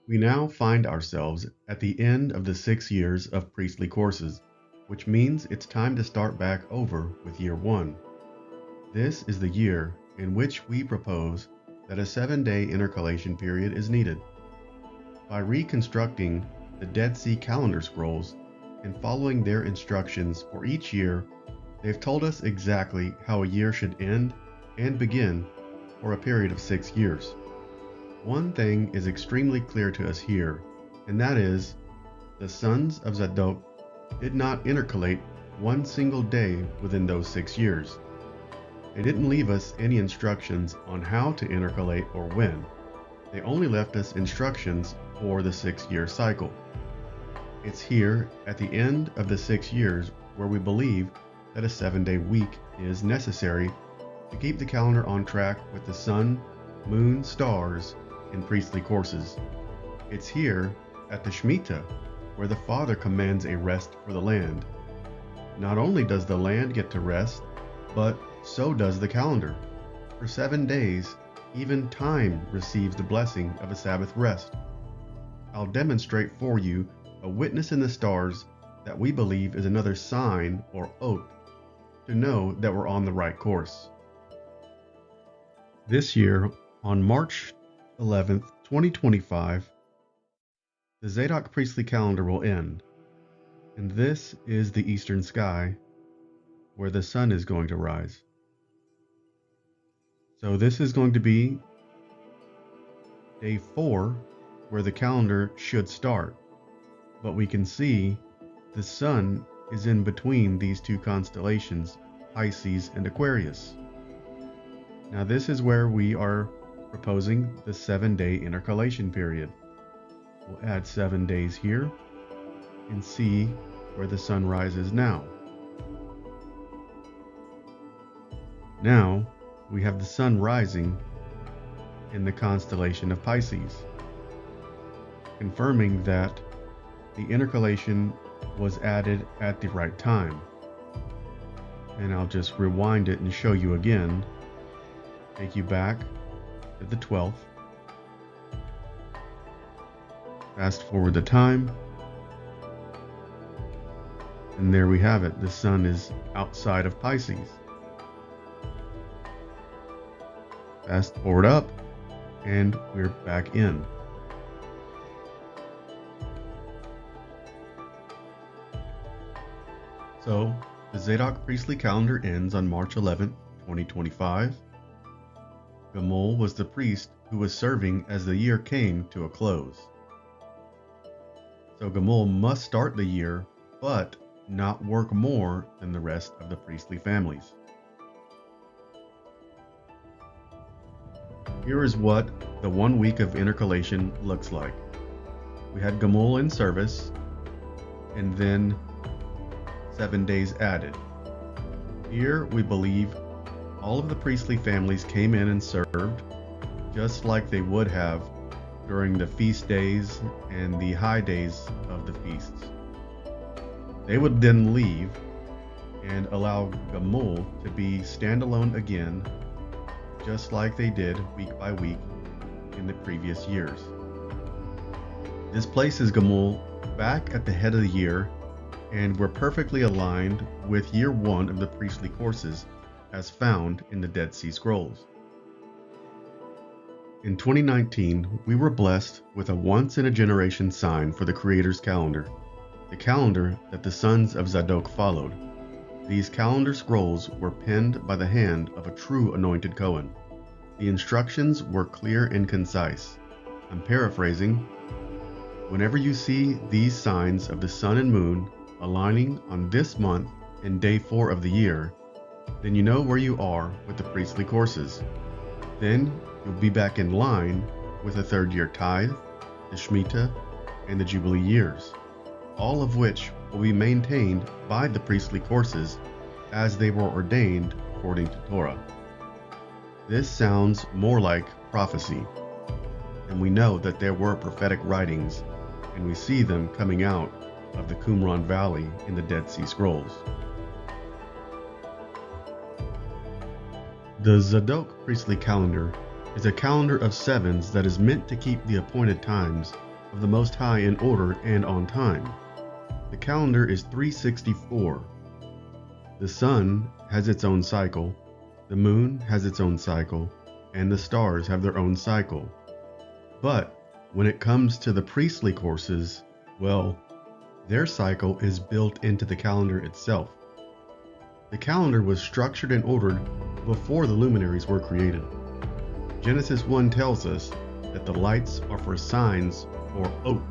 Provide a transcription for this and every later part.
We now find ourselves at the end of the 6 years of priestly courses, which means it's time to start back over with year 1. This is the year in which we propose that a 7-day intercalation period is needed. By reconstructing the Dead Sea Calendar scrolls and following their instructions for each year, they've told us exactly how a year should end and begin for a period of 6 years. One thing is extremely clear to us here, and that is, the Sons of Zadok did not intercalate one single day within those 6 years. They didn't leave us any instructions on how to intercalate or when. They only left us instructions for the 6-year cycle. It's here at the end of the 6 years where we believe that a 7-day week is necessary to keep the calendar on track with the sun, moon, stars, and priestly courses. It's here at the Shemitah where the Father commands a rest for the land. Not only does the land get to rest, but so does the calendar. For 7 days, even time receives the blessing of a Sabbath rest. I'll demonstrate for you a witness in the stars that we believe is another sign or oath to know that we're on the right course. This year, on March 11th, 2025, the Zadok Priestly Calendar will end, and this is the eastern sky where the sun is going to rise. So this is going to be day 4 where the calendar should start, but we can see the sun is in between these two constellations, Pisces and Aquarius. Now this is where we are proposing the 7-day intercalation period. We'll add 7 days here and see where the sun rises now. Now we have the sun rising in the constellation of Pisces, confirming that the intercalation was added at the right time. And I'll just rewind it and show you again. Take you back to the 12th. Fast forward the time. And there we have it. The sun is outside of Pisces. Fast forward up, and we're back in. So, the Zadok Priestly Calendar ends on March 11, 2025. Gamul was the priest who was serving as the year came to a close. So Gamul must start the year, but not work more than the rest of the priestly families. Here is what the 1 week of intercalation looks like. We had Gamul in service, and then 7 days added. Here we believe all of the priestly families came in and served, just like they would have during the feast days and the high days of the feasts. They would then leave and allow Gamul to be standalone again, just like they did week by week in the previous years. This places Gamul back at the head of the year, and we're perfectly aligned with year 1 of the priestly courses as found in the Dead Sea Scrolls. In 2019, we were blessed with a once-in-a-generation sign for the Creator's calendar, the calendar that the Sons of Zadok followed. These calendar scrolls were penned by the hand of a true anointed Cohen. The instructions were clear and concise. I'm paraphrasing. Whenever you see these signs of the sun and moon aligning on this month and day 4 of the year, then you know where you are with the priestly courses. Then you'll be back in line with the 3rd year tithe, the Shemitah, and the Jubilee years, all of which will be maintained by the priestly courses as they were ordained according to Torah. This sounds more like prophecy, and we know that there were prophetic writings, and we see them coming out of the Qumran Valley in the Dead Sea Scrolls. The Zadok Priestly Calendar is a calendar of sevens that is meant to keep the appointed times of the Most High in order and on time. The calendar is 364. The sun has its own cycle, the moon has its own cycle, and the stars have their own cycle. But when it comes to the priestly courses, well, their cycle is built into the calendar itself. The calendar was structured and ordered before the luminaries were created. Genesis 1 tells us that the lights are for signs or oath.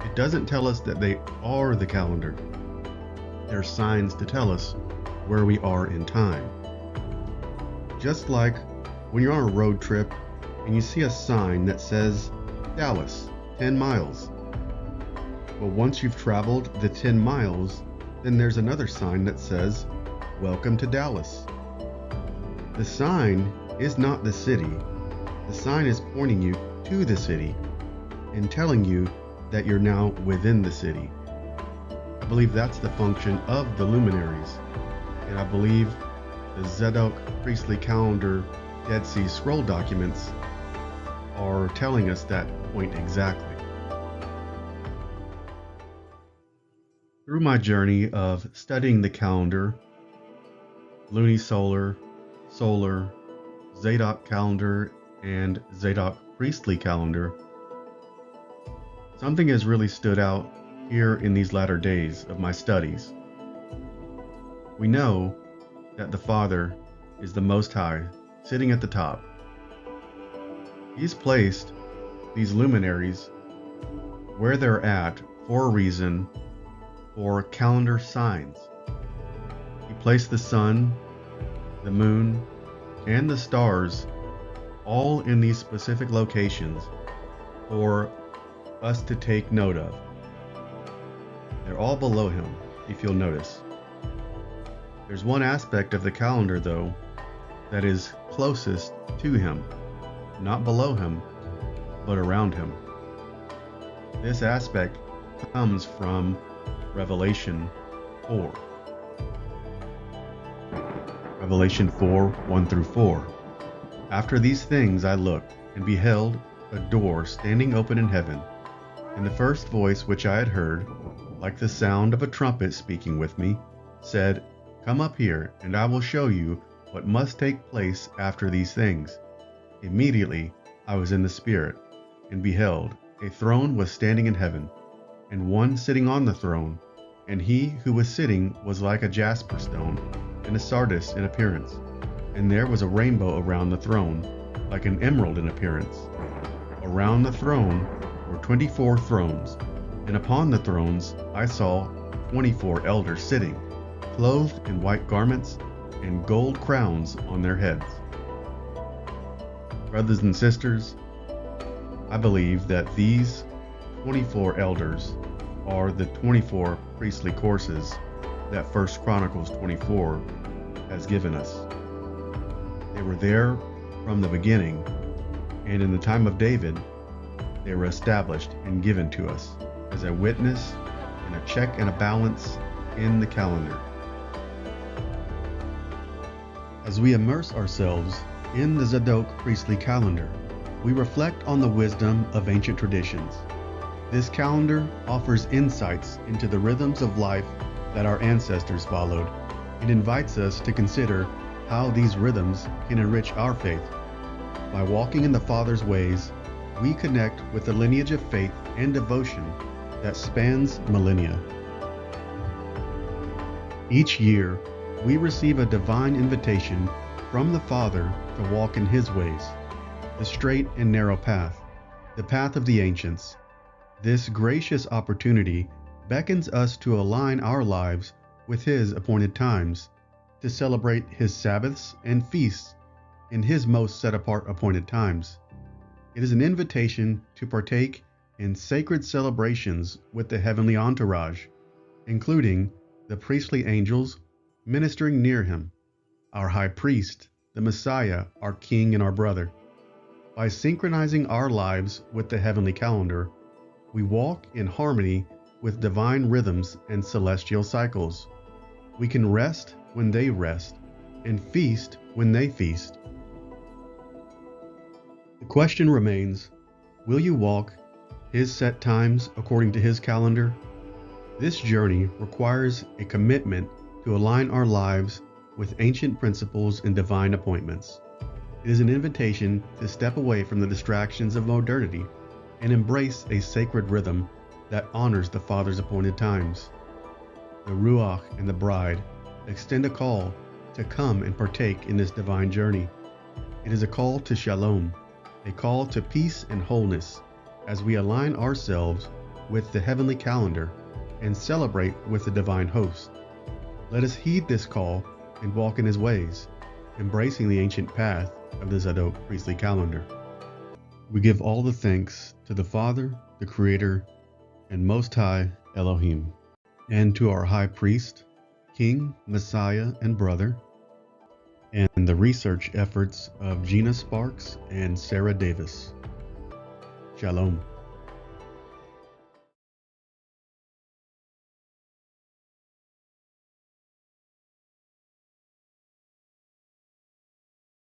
It doesn't tell us that they are the calendar. They're signs to tell us where we are in time. Just like when you're on a road trip and you see a sign that says Dallas, 10 miles. But once you've traveled the 10 miles, then there's another sign that says, Welcome to Dallas. The sign is not the city. The sign is pointing you to the city and telling you that you're now within the city. I believe that's the function of the luminaries. And I believe the Zadok Priestly Calendar Dead Sea Scroll documents are telling us that point exactly. Through my journey of studying the calendar, lunisolar, solar, Zadok calendar, and Zadok Priestly Calendar, something has really stood out here in these latter days of my studies. We know that the Father is the Most High, sitting at the top. He's placed these luminaries where they're at for a reason, for calendar signs. He placed the sun, the moon, and the stars all in these specific locations for us to take note of. They're all below him, if you'll notice. There's one aspect of the calendar, though, that is closest to him, not below him, but around him. This aspect comes from Revelation 4. Revelation 4, 1 through 4. After these things I looked, and beheld a door standing open in heaven, and the first voice which I had heard, like the sound of a trumpet speaking with me, said, Come up here, and I will show you what must take place after these things. Immediately I was in the Spirit, and beheld, a throne was standing in heaven, and one sitting on the throne, and he who was sitting was like a jasper stone, and a sardius in appearance. And there was a rainbow around the throne, like an emerald in appearance. Around the throne were 24 thrones, and upon the thrones I saw 24 elders sitting, clothed in white garments, and gold crowns on their heads. Brothers and sisters, I believe that these 24 elders are the 24 priestly courses that 1 Chronicles 24 has given us. They were there from the beginning, and in the time of David, they were established and given to us as a witness and a check and a balance in the calendar. As we immerse ourselves in the Zadok Priestly Calendar, we reflect on the wisdom of ancient traditions. This calendar offers insights into the rhythms of life that our ancestors followed. It invites us to consider how these rhythms can enrich our faith. By walking in the Father's ways, we connect with the lineage of faith and devotion that spans millennia. Each year, we receive a divine invitation from the Father to walk in His ways, the straight and narrow path, the path of the ancients. This gracious opportunity beckons us to align our lives with His appointed times, to celebrate His Sabbaths and feasts in His most set-apart appointed times. It is an invitation to partake in sacred celebrations with the heavenly entourage, including the priestly angels ministering near Him, our high priest, the Messiah, our King and our brother. By synchronizing our lives with the heavenly calendar, we walk in harmony with divine rhythms and celestial cycles. We can rest when they rest, and feast when they feast. The question remains, will you walk His set times according to His calendar. This journey requires a commitment to align our lives with ancient principles and divine appointments. It is an invitation to step away from the distractions of modernity and embrace a sacred rhythm that honors the Father's appointed times. The Ruach and the bride extend a call to come and partake in this divine journey. It is a call to shalom, a call to peace and wholeness as we align ourselves with the heavenly calendar and celebrate with the divine host. Let us heed this call and walk in His ways, embracing the ancient path of the Zadok Priestly Calendar. We give all the thanks to the Father, the Creator, and Most High Elohim, and to our High Priest, King, Messiah, and Brother, and the research efforts of Gina Sparks and Sarah Davis. Shalom.